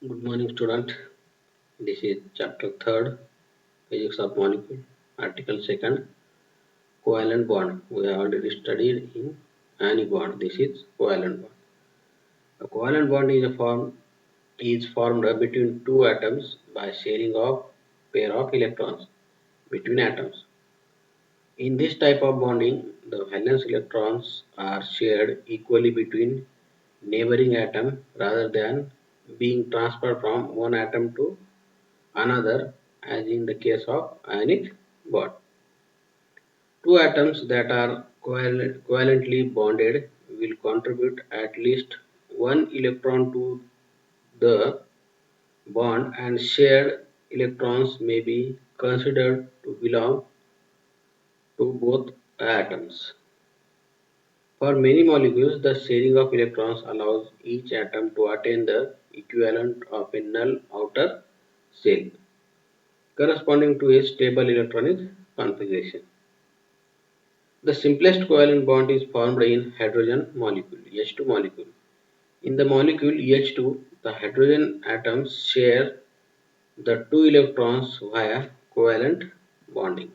Good morning, student. This is chapter 3rd, Physics of Molecule, article 2nd, covalent bond. We have already studied in any bond. This is covalent bond. A covalent bond is formed between two atoms by sharing of pair of electrons between atoms. In this type of bonding, the valence electrons are shared equally between neighboring atom rather than being transferred from one atom to another, as in the case of ionic bond. Two atoms that are covalently bonded will contribute at least one electron to the bond, and shared electrons may be considered to belong to both atoms. For many molecules, the sharing of electrons allows each atom to attain the equivalent of a null outer shell, corresponding to a stable electronic configuration. The simplest covalent bond is formed in hydrogen molecule, H2 molecule. In the molecule H2, the hydrogen atoms share the two electrons via covalent bonding.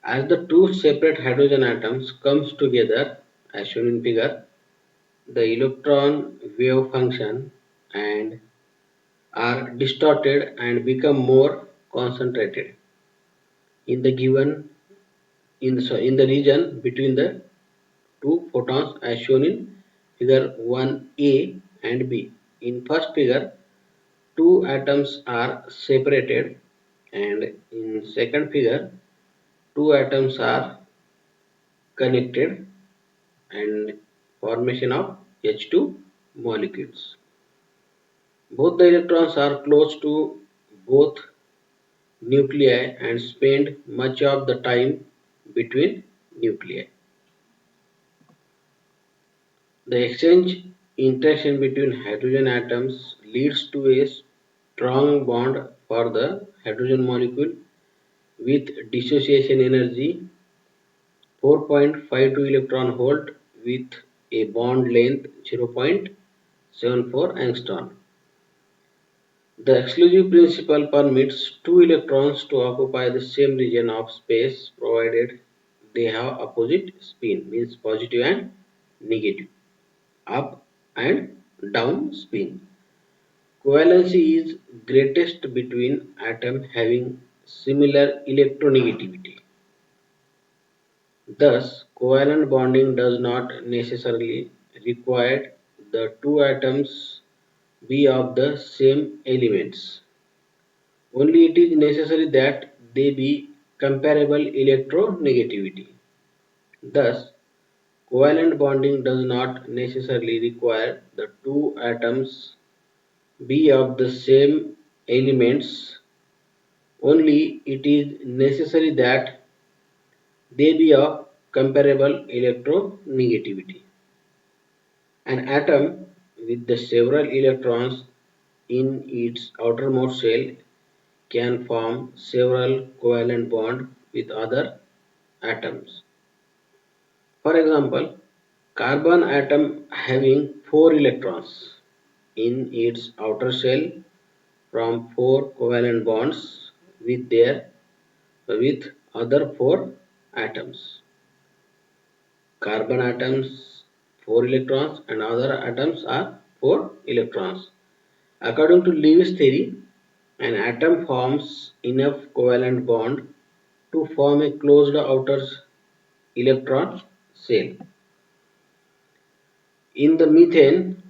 As the two separate hydrogen atoms comes together, as shown in figure, the electron wave function and are distorted and become more concentrated in the given in the region between the two photons as shown in figure 1a and b. In first figure, two atoms are separated, and in second figure, two atoms are connected and formation of H2 molecules. Both the electrons are close to both nuclei and spend much of the time between nuclei. The exchange interaction between hydrogen atoms leads to a strong bond for the hydrogen molecule with dissociation energy 4.52 electron volt with a bond length 0.74 angstrom. The exclusive principle permits two electrons to occupy the same region of space provided they have opposite spin, means positive and negative, up and down spin. Covalency is greatest between atoms having similar electronegativity. Thus, covalent bonding does not necessarily require the two atoms be of the same elements. Only it is necessary that they be comparable electronegativity. Thus, covalent bonding does not necessarily require the two atoms be of the same elements, only it is necessary that they be of comparable electronegativity. An atom with the several electrons in its outermost shell can form several covalent bonds with other atoms. For example, carbon atom having 4 electrons in its outer shell from 4 covalent bonds with other 4 atoms. Carbon atoms 4 electrons and other atoms are 4 electrons. According to Lewis theory, an atom forms enough covalent bond to form a closed outer electron shell. In the methane,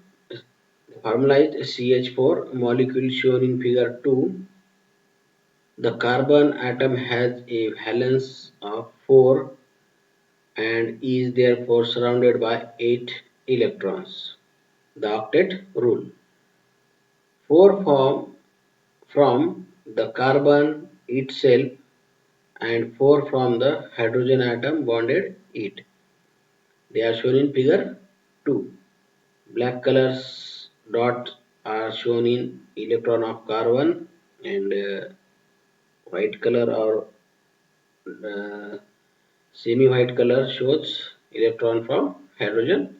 formalized CH4 molecule shown in figure 2, the carbon atom has a valence of 4 and is therefore surrounded by 8 electrons. The octet rule. 4 form from the carbon itself and 4 from the hydrogen atom bonded it. They are shown in figure 2. Black colors dots are shown in electron of carbon, and white color or semi-white color shows electron from hydrogen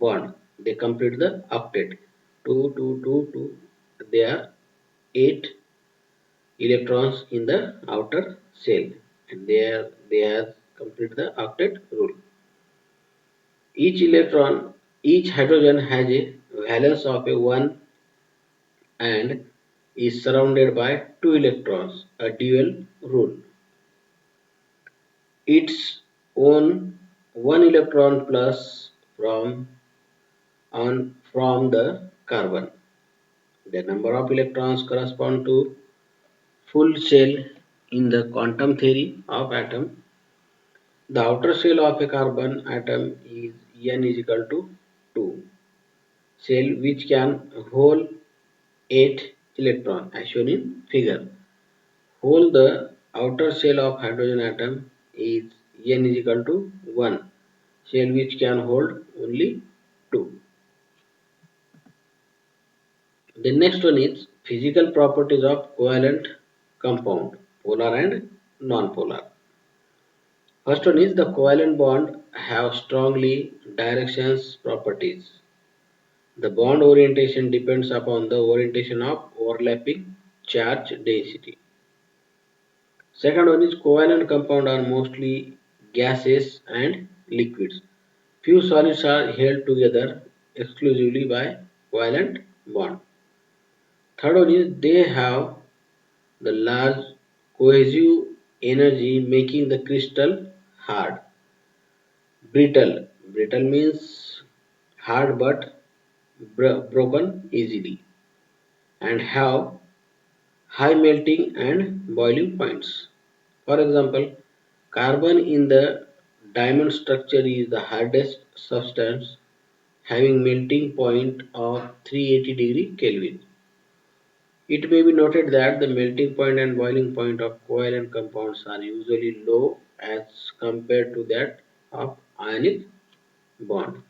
bond. They complete the octet. 2, 2, 2, 2. There are 8 electrons in the outer shell, and they have completed the octet rule. Each hydrogen has a valence of a 1 and is surrounded by 2 electrons, a dual rule. Its own 1 electron plus from the carbon. The number of electrons correspond to full shell in the quantum theory of atom. The outer shell of a carbon atom is N is equal to 2. Shell which can hold 8 electrons as shown in figure. Hold the outer shell of hydrogen atom is N is equal to 1. Shell which can hold only 2. The next one is physical properties of covalent compound, polar and non-polar. First one is the covalent bond have strongly directions properties. The bond orientation depends upon the orientation of overlapping charge density. Second one is covalent compound are mostly gases and liquids. Few solids are held together exclusively by covalent bond. Third one is they have the large cohesive energy making the crystal hard. Brittle. Brittle means hard but broken easily and have high melting and boiling points. For example, carbon in the diamond structure is the hardest substance having melting point of 380 degree Kelvin. It may be noted that the melting point and boiling point of covalent compounds are usually low as compared to that of ionic bond.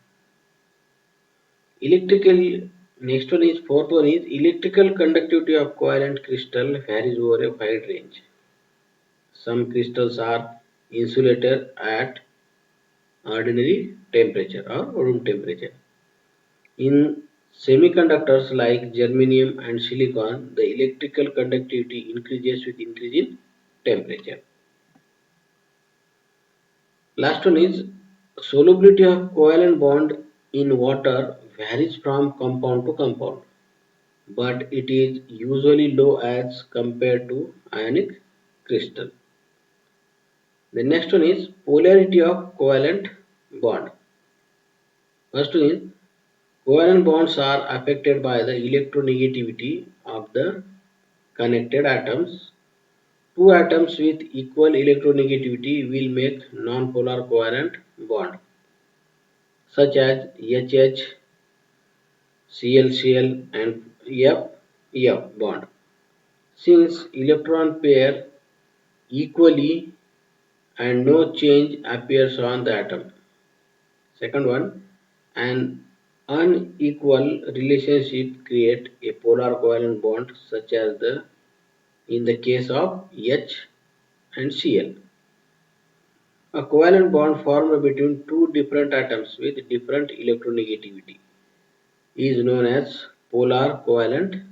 Electrical Next one is fourth one is electrical conductivity of covalent crystal varies over a wide range. Some crystals are insulated at ordinary temperature or room temperature. In semiconductors like germanium and silicon, the electrical conductivity increases with increase in temperature. Last one is solubility of covalent bond in water varies from compound to compound, but it is usually low as compared to ionic crystal. The next one is polarity of covalent bond. First one is covalent bonds are affected by the electronegativity of the connected atoms. Two atoms with equal electronegativity will make nonpolar covalent bond, such as HH, ClCl, and F bond. Since electron pair equally and no change appears on the atom. Second one, an unequal relationship create a polar covalent bond such as the in the case of H and Cl. A covalent bond formed between two different atoms with different electronegativity is known as polar covalent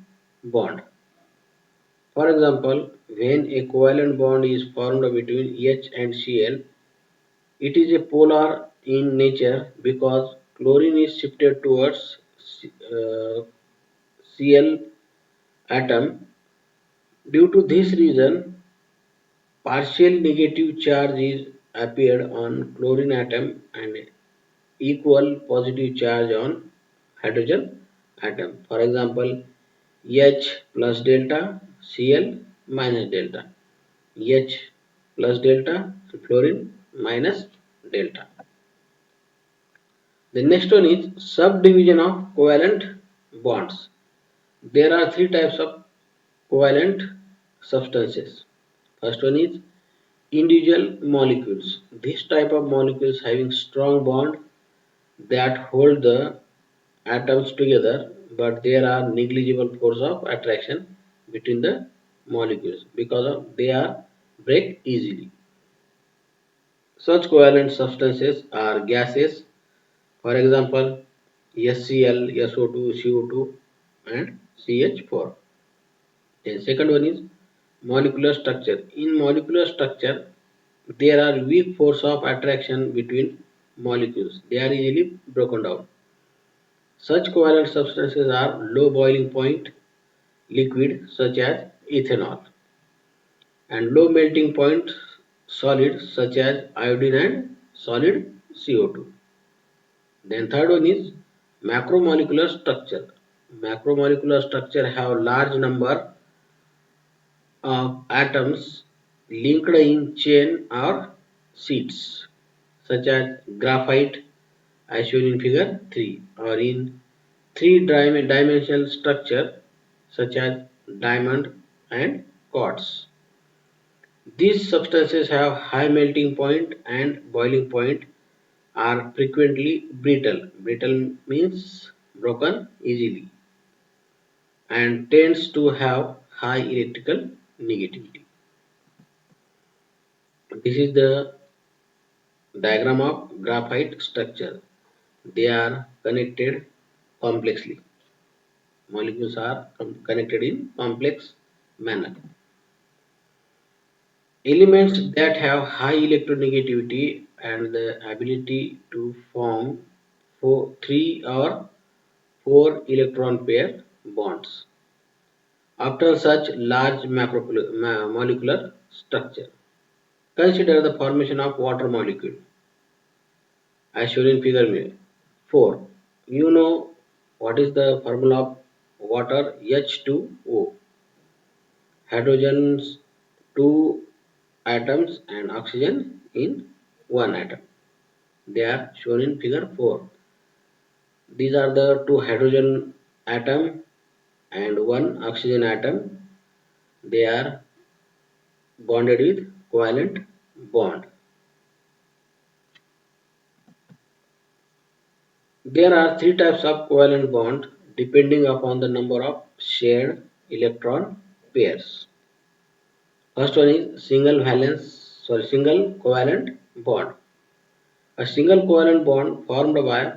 bond. For example, when a covalent bond is formed between H and Cl, it is a polar in nature because chlorine is shifted towards Cl atom. Due to this reason, partial negative charge is appeared on chlorine atom and equal positive charge on hydrogen atom. For example, H plus delta, Cl minus delta, H plus delta, fluorine minus delta. The next one is subdivision of covalent bonds. There are three types of covalent substances. First one is individual molecules. This type of molecules having strong bond that hold the atoms together, but there are negligible force of attraction between the molecules because of they are break easily. Such covalent substances are gases, for example, HCl, SO2, CO2. and CH4. Then second one is molecular structure. In molecular structure, there are weak force of attraction between molecules. They are easily broken down. Such covalent substances are low boiling point liquid such as ethanol and low melting point solids such as iodine and solid CO2. Then third one is macromolecular structure. Macromolecular structure have large number of atoms linked in chain or sheets such as graphite as shown in figure 3 or in three-dimensional structure such as diamond and quartz. These substances have high melting point and boiling point, are frequently brittle. Brittle means broken easily and tends to have high electrical negativity. This is the diagram of graphite structure. They are connected complexly. Molecules are connected in complex manner. Elements that have high electronegativity and the ability to form three or four electron pair bonds after such large molecular structure. Consider the formation of water molecule as shown in figure 4. You know what is the formula of water H2O. Hydrogens 2 atoms and oxygen in 1 atom. They are shown in figure 4. These are the two hydrogen atom and one oxygen atom. They are bonded with covalent bond. There are three types of covalent bond depending upon the number of shared electron pairs. First one is single covalent bond. A single covalent bond formed by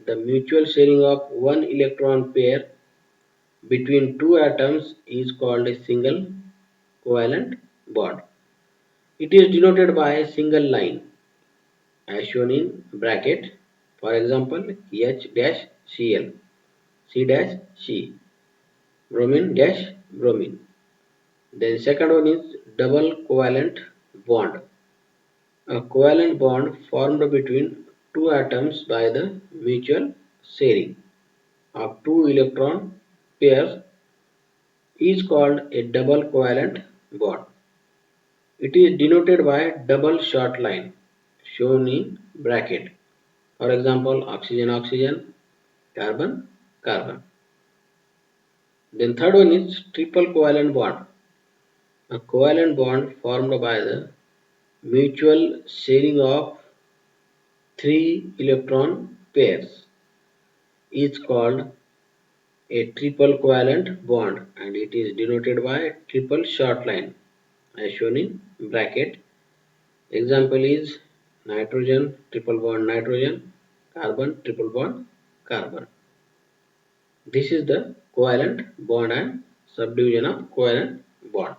the mutual sharing of one electron pair between two atoms is called a single covalent bond. It is denoted by a single line as shown in bracket. For example, H dash Cl, C dash C, bromine dash bromine. Then second one is double covalent bond. A covalent bond formed between two atoms by the mutual sharing of two electron pairs is called a double covalent bond. It is denoted by a double short line shown in bracket. For example, oxygen oxygen, carbon carbon. Then third one is triple covalent bond. A covalent bond formed by the mutual sharing of three electron pairs is called a triple covalent bond and it is denoted by a triple short line as shown in bracket. Example is nitrogen triple bond nitrogen, carbon triple bond carbon. This is the covalent bond and subdivision of covalent bond.